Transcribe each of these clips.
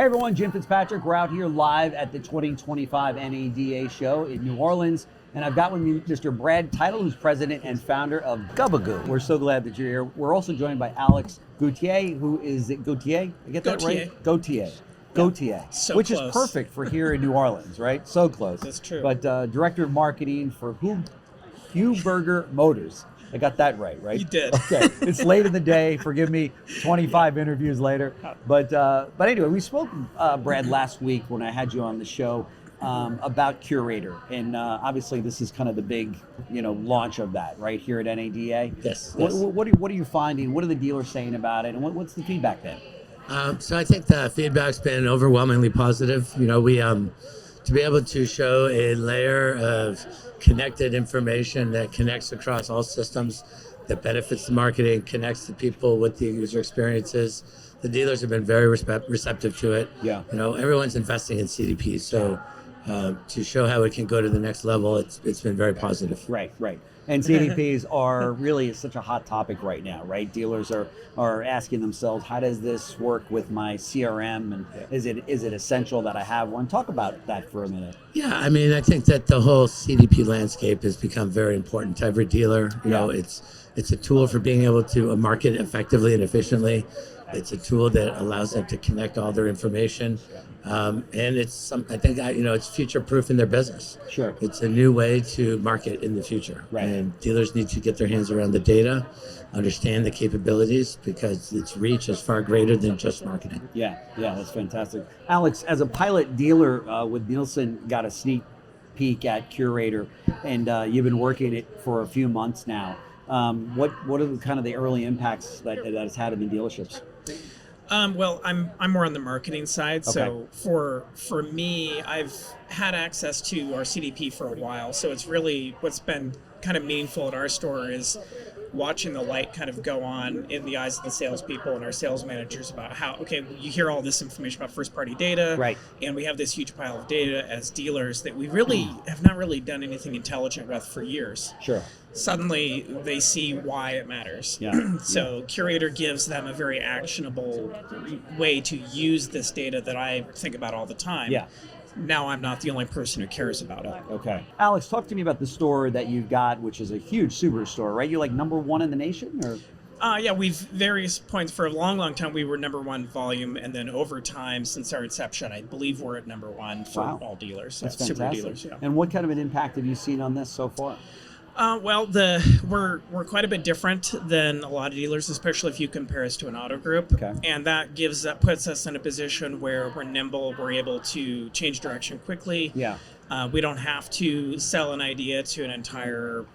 Hey everyone, Jim Fitzpatrick. We're out here live at the 2025 NADA show in New Orleans. And I've got with me Mr. Brad Title, who's president and founder of Gubagoo. We're so glad that you're here. We're also joined by Alex Gauthier, who is Gauthier? I get that Gauthier. Right? Gauthier. Gauthier, So which close. is perfect for here in New Orleans, right? So close. That's true. But director of marketing for Heuberger Motors. I got that right? You did. Okay, it's late in the day. Forgive me. 25 interviews later, but anyway, we spoke, Brad, last week when I had you on the show about Curator, and obviously this is kind of the big, launch of that right here at NADA. Yes. What are you finding? What are the dealers saying about it, and what's the feedback then? So I think the feedback's been overwhelmingly positive. We to be able to show a layer of connected information that connects across all systems, that benefits the marketing, connects the people with the user experiences. The dealers have been very receptive to it. Yeah. Everyone's investing in CDP, so to show how it can go to the next level, it's been very positive. Right. And CDPs are really such a hot topic right now, right? Dealers are asking themselves, how does this work with my CRM, and is it essential that I have one? Talk about that for a minute. Yeah, I mean, I think that the whole CDP landscape has become very important to every dealer. It's a tool for being able to market effectively and efficiently. It's a tool that allows them to connect all their information, and it's future-proof in their business. Sure. It's a new way to market in the future, Right. And dealers need to get their hands around the data, understand the capabilities, because its reach is far greater than just marketing. Yeah, that's fantastic. Alex, as a pilot dealer with Nielsen, got a sneak peek at Curator, and you've been working it for a few months now. What are the kind of the early impacts that it's had in the dealerships? Well, I'm more on the marketing side. So Okay. for me, I've had access to our CDP for a while. So it's really what's been kind of meaningful at our store is watching the light kind of go on in the eyes of the salespeople and our sales managers about how, you hear all this information about first-party data, Right. And we have this huge pile of data as dealers that we really have not really done anything intelligent with for years. Sure. Suddenly they see why it matters. Yeah. So Curator gives them a very actionable way to use this data that I think about all the time. Yeah. Now I'm not the only person who cares about it. Okay. Alex, talk to me about the store that you've got, which is a huge Subaru store, right? You're like number one in the nation, or? We've various points. For a long time we were number one volume, and then over time since our inception, I believe we're at number one for all dealers. That's Super fantastic. dealers. Yeah. And what kind of an impact have you seen on this so far? We're quite a bit different than a lot of dealers, especially if you compare us to an auto group. Okay. And that puts us in a position where we're nimble, we're able to change direction quickly. Yeah. We don't have to sell an idea to an entire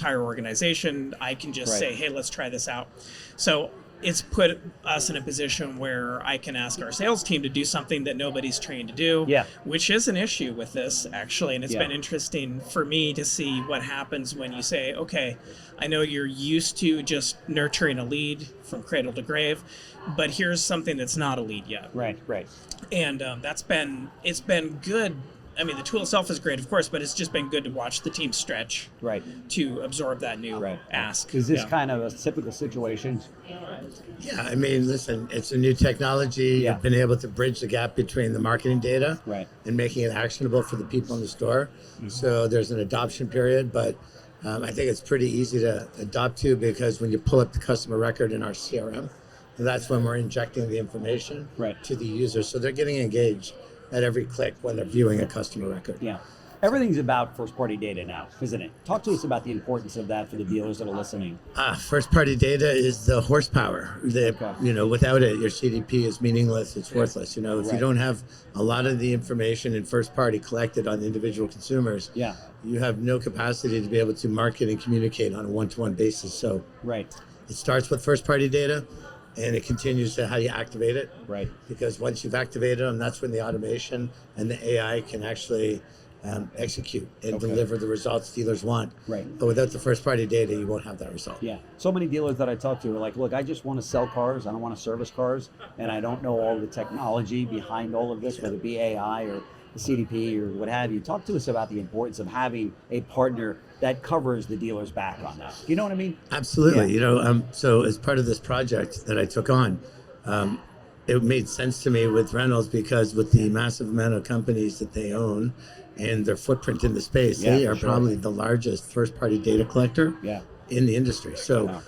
organization. I can just say, hey, let's try this out. So it's put us in a position where I can ask our sales team to do something that nobody's trained to do, which is an issue with this, actually. And it's been interesting for me to see what happens when you say, okay, I know you're used to just nurturing a lead from cradle to grave, but here's something that's not a lead yet. Right. And it's been good. I mean, the tool itself is great, of course, but it's just been good to watch the team stretch to absorb that new ask. Is this kind of a typical situation? Yeah, I mean, listen, it's a new technology. Yeah. You've been able to bridge the gap between the marketing data and making it actionable for the people in the store. Mm-hmm. So there's an adoption period, but I think it's pretty easy to adopt to, because when you pull up the customer record in our CRM, that's when we're injecting the information to the user. So they're getting engaged at every click when they're viewing a customer record. Yeah. Everything's about first-party data now, isn't it? Talk to us about the importance of that for the dealers that are listening. First-party data is the horsepower. Without it, your CDP is meaningless. It's worthless. If you don't have a lot of the information in first-party collected on individual consumers, you have no capacity to be able to market and communicate on a one-to-one basis. So it starts with first-party data, and it continues to how you activate it. Right. Because once you've activated them, that's when the automation and the AI can actually execute and deliver the results dealers want. Right. But without the first party data, you won't have that result. Yeah. So many dealers that I talk to are like, look, I just want to sell cars. I don't want to service cars. And I don't know all the technology behind all of this, whether it be AI or the CDP or what have you. Talk to us about the importance of having a partner that covers the dealer's back on that. You know what I mean? Absolutely. Yeah. So as part of this project that I took on, it made sense to me with Reynolds because with the massive amount of companies that they own and their footprint in the space, they are probably the largest first-party data collector in the industry. So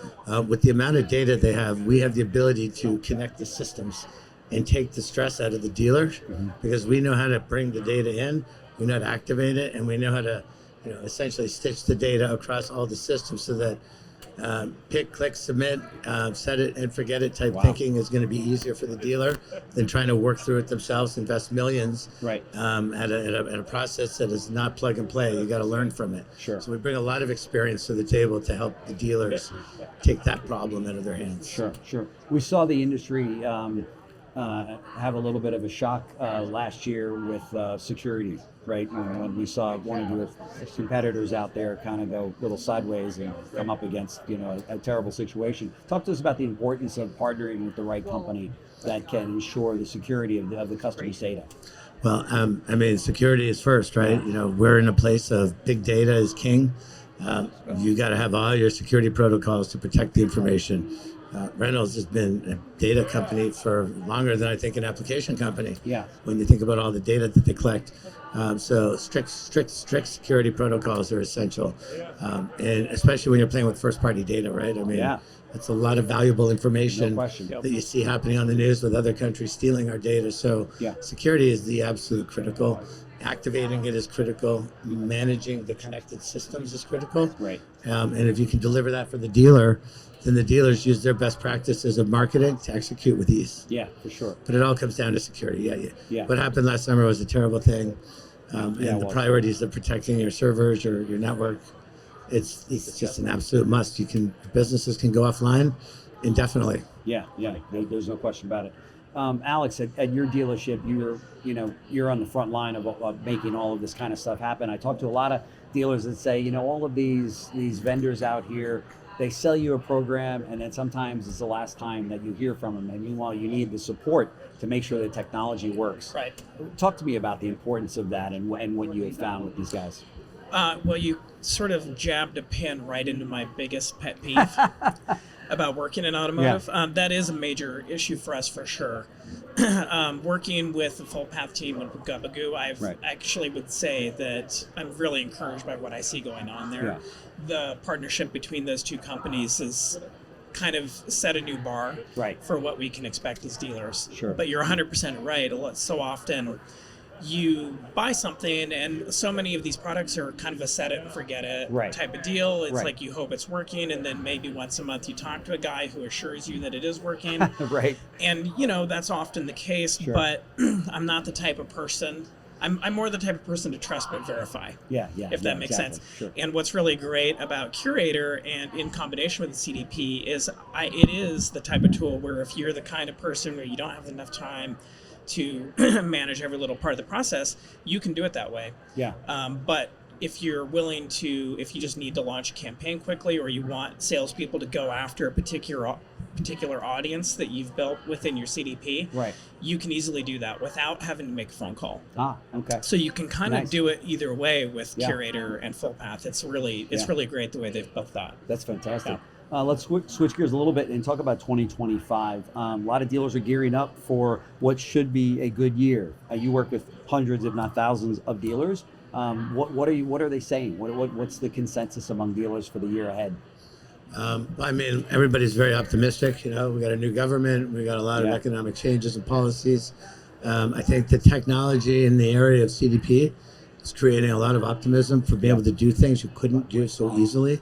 with the amount of data they have, we have the ability to connect the systems and take the stress out of the dealer because we know how to bring the data in, we know how to activate it, and we know how to essentially stitch the data across all the systems so that pick, click, submit, set it and forget it type thinking is going to be easier for the dealer than trying to work through it themselves, invest millions at a process that is not plug and play. You got to learn from it. Sure. So we bring a lot of experience to the table to help the dealers take that problem out of their hands. Sure. We saw the industry have a little bit of a shock last year with security, right? When we saw one of your competitors out there kind of go a little sideways and come up against, a terrible situation. Talk to us about the importance of partnering with the right company that can ensure the security of the customer's data. Well, security is first, right? We're in a place of big data is king. You got to have all your security protocols to protect the information. Reynolds has been a data company for longer than I think an application company. Yeah. When you think about all the data that they collect, so strict security protocols are essential, and especially when you're playing with first-party data, right? That's a lot of valuable information that you see happening on the news with other countries stealing our data. So security is the absolute critical. Activating it is critical. Managing the connected systems is critical. Right. And if you can deliver that for the dealer, then the dealers use their best practices of marketing to execute with ease. Yeah, for sure. But it all comes down to security. Yeah. What happened last summer was a terrible thing. And the priorities of protecting your servers, your network, it's just an absolute must. Businesses can go offline indefinitely. Yeah. There's no question about it. Alex, at your dealership, you're on the front line of making all of this kind of stuff happen. I talk to a lot of dealers that say, all of these vendors out here, they sell you a program, and then sometimes it's the last time that you hear from them. And meanwhile, you need the support to make sure the technology works. Right. Talk to me about the importance of that and what you have found with these guys. Well, you sort of jabbed a pin right into my biggest pet peeve about working in automotive. That is a major issue for us for sure. Working with the full path team with Gubagoo, I actually would say that I'm really encouraged by what I see going on there. Yeah. The partnership between those two companies has kind of set a new bar for what we can expect as dealers. Sure. But you're 100% right. So often you buy something and so many of these products are kind of a set it and forget it type of deal. It's like you hope it's working, and then maybe once a month you talk to a guy who assures you that it is working. Right. And that's often the case, but I'm not the type of person. I'm more the type of person to trust but verify. If that makes sense. Sure. And what's really great about Curator and in combination with the CDP is it is the type of tool where if you're the kind of person where you don't have enough time to manage every little part of the process, you can do it that way. But if you're willing to, if you just need to launch a campaign quickly, or you want salespeople to go after a particular audience that you've built within your CDP, you can easily do that without having to make a phone call. Okay. So you can kind of do it either way with Curator and Full Path. It's really great the way they've built that. That's fantastic. Let's switch gears a little bit and talk about 2025. A lot of dealers are gearing up for what should be a good year. You work with hundreds, if not thousands, of dealers. What are they saying? What's the consensus among dealers for the year ahead? Everybody's very optimistic. We got a new government. We got a lot of economic changes and policies. I think the technology in the area of CDP is creating a lot of optimism for being able to do things you couldn't do so easily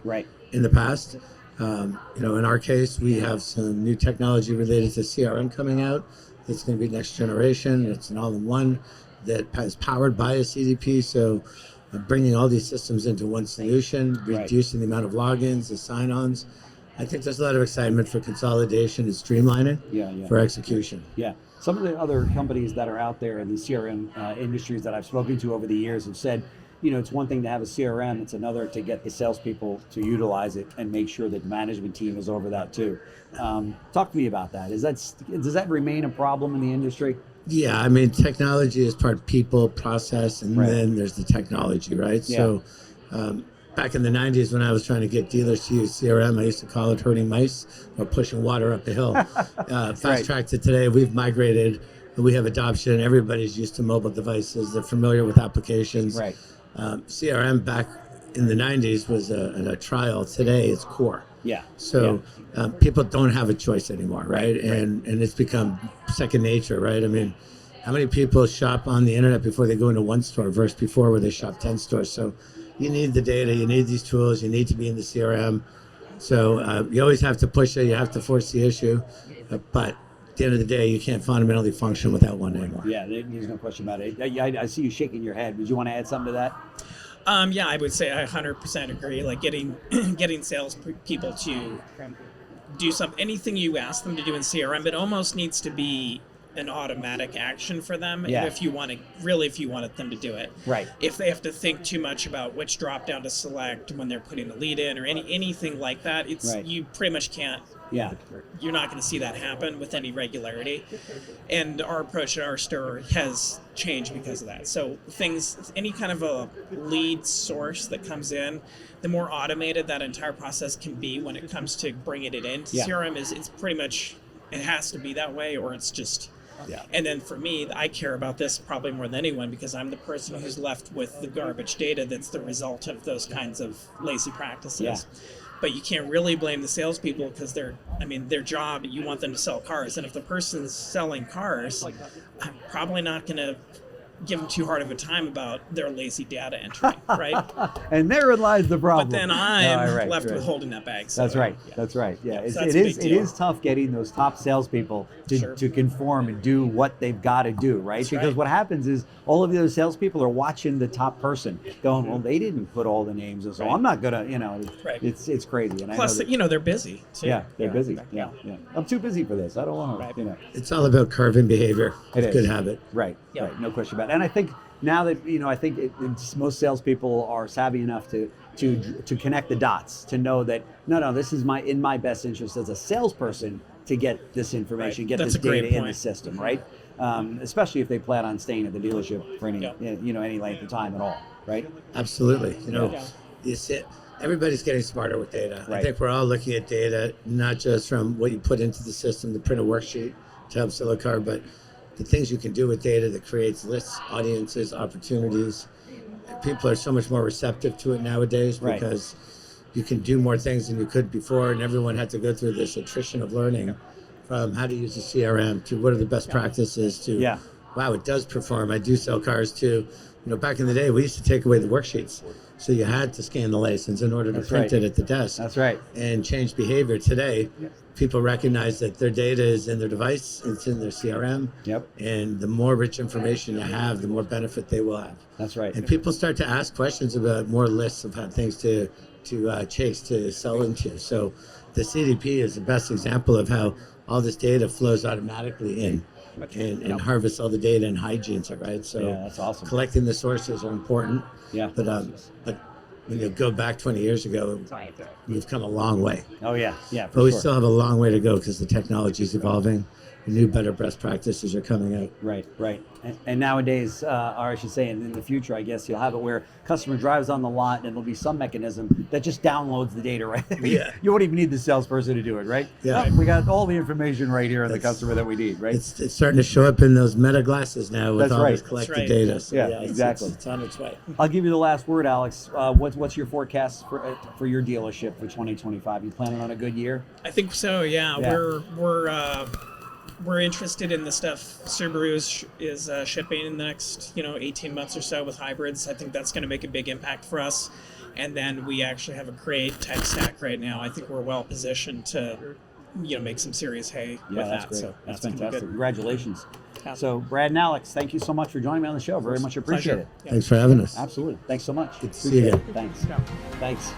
in the past. In our case, we have some new technology related to CRM coming out. It's going to be next generation. It's an all-in-one that is powered by a CDP. So bringing all these systems into one solution, reducing the amount of logins, the sign-ons. I think there's a lot of excitement for consolidation and streamlining for execution. Some of the other companies that are out there in the CRM industries that I've spoken to over the years have said, it's one thing to have a CRM, it's another to get the salespeople to utilize it and make sure that the management team is over that too. Talk to me about that. Does that remain a problem in the industry? Yeah, technology is part of people, process, and then there's the technology, right? So back in the 90s when I was trying to get dealers to use CRM, I used to call it herding mice or pushing water up the hill. Fast track to today, we've migrated. We have adoption. Everybody's used to mobile devices. They're familiar with applications. Right. CRM back in the 90s was a trial. Today it's core. Yeah. So people don't have a choice anymore, right? And it's become second nature, right? I mean, how many people shop on the internet before they go into one store versus before where they shop 10 stores? So you need the data, you need these tools, you need to be in the CRM. So you always have to push it, you have to force the issue. But at the end of the day, you can't fundamentally function without one anymore. Yeah, there's no question about it. I see you shaking your head. Did you want to add something to that? Yeah, I would say I 100% agree. Like getting sales people to do anything you ask them to do in CRM, it almost needs to be an automatic action for them. Yeah. If you wanted them to do it. Right. If they have to think too much about which drop down to select when they're putting a lead in or anything like that, you pretty much can't. Yeah. You're not going to see that happen with any regularity. And our approach at our store has changed because of that. So any kind of a lead source that comes in, the more automated that entire process can be when it comes to bringing it in. Yeah. CRM it's pretty much, it has to be that way or it's just. Yeah. And then for me, I care about this probably more than anyone because I'm the person who's left with the garbage data that's the result of those kinds of lazy practices. Yeah. But you can't really blame the salespeople because their job, you want them to sell cars. And if the person's selling cars, I'm probably not going to give them too hard of a time about their lazy data entry, right? And therein lies the problem. But then I'm left with holding that bag. So, That's right. Yeah. That's right. Yeah, So it is tough getting those top salespeople to conform and do what they've got to do, right? Because what happens is all of the other salespeople are watching the top person, going, "Well, they didn't put all the names, so I'm not gonna," It's crazy. And plus, I know they're busy. Too. Yeah, they're busy. Yeah. I'm too busy for this. I don't want to. It's all about curving behavior. It It's is. good habit. Right. No question about it. And I think now that I think most salespeople are savvy enough to connect the dots, to know that no, this is in my best interest as a salesperson to get this information, get this data in the system, right? Especially if they plan on staying at the dealership for any length of time at all, right? Absolutely. You see, everybody's getting smarter with data. I think we're all looking at data, not just from what you put into the system, the print a worksheet to help sell a car, but the things you can do with data that creates lists, audiences, opportunities. People are so much more receptive to it nowadays because you can do more things than you could before, and everyone had to go through this attrition of learning from how to use a CRM to what are the best practices to, wow, it does perform. I do sell cars too. Back in the day, we used to take away the worksheets. So you had to scan the license in order to print it at the desk. That's right. And change behavior. Today, people recognize that their data is in their device, it's in their CRM. Yep. And the more rich information you have, the more benefit they will have. That's right. And people start to ask questions about more lists of things to chase, to sell into. So the CDP is the best example of how all this data flows automatically in and harvests all the data and hygienes it, right? So that's awesome. Collecting the sources are important. Yeah. But when you go back 20 years ago, we've come a long way. Oh yeah, but we still have a long way to go because the technology is evolving. New, better best practices are coming out. Right. And nowadays, or I should say in the future, I guess you'll have it where customer drives on the lot and there'll be some mechanism that just downloads the data, right? You won't even need the salesperson to do it, right? Yeah. We got all the information right here on the customer that we need, right? It's starting to show up in those meta glasses now with all this collected data. So exactly. It's on its way. I'll give you the last word, Alex. What's your forecast for your dealership for 2025? You planning on a good year? I think so, yeah. We're interested in the stuff Subaru is shipping in the next 18 months or so with hybrids. I think that's going to make a big impact for us. And then we actually have a great tech stack right now. I think we're well positioned to make some serious hay with that. Great. So that's fantastic. Congratulations. Yeah. So Brad and Alex, thank you so much for joining me on the show. Very much appreciate it. Yeah. Thanks for having us. Absolutely. Thanks so much. Good to see you again. Thanks. Thanks.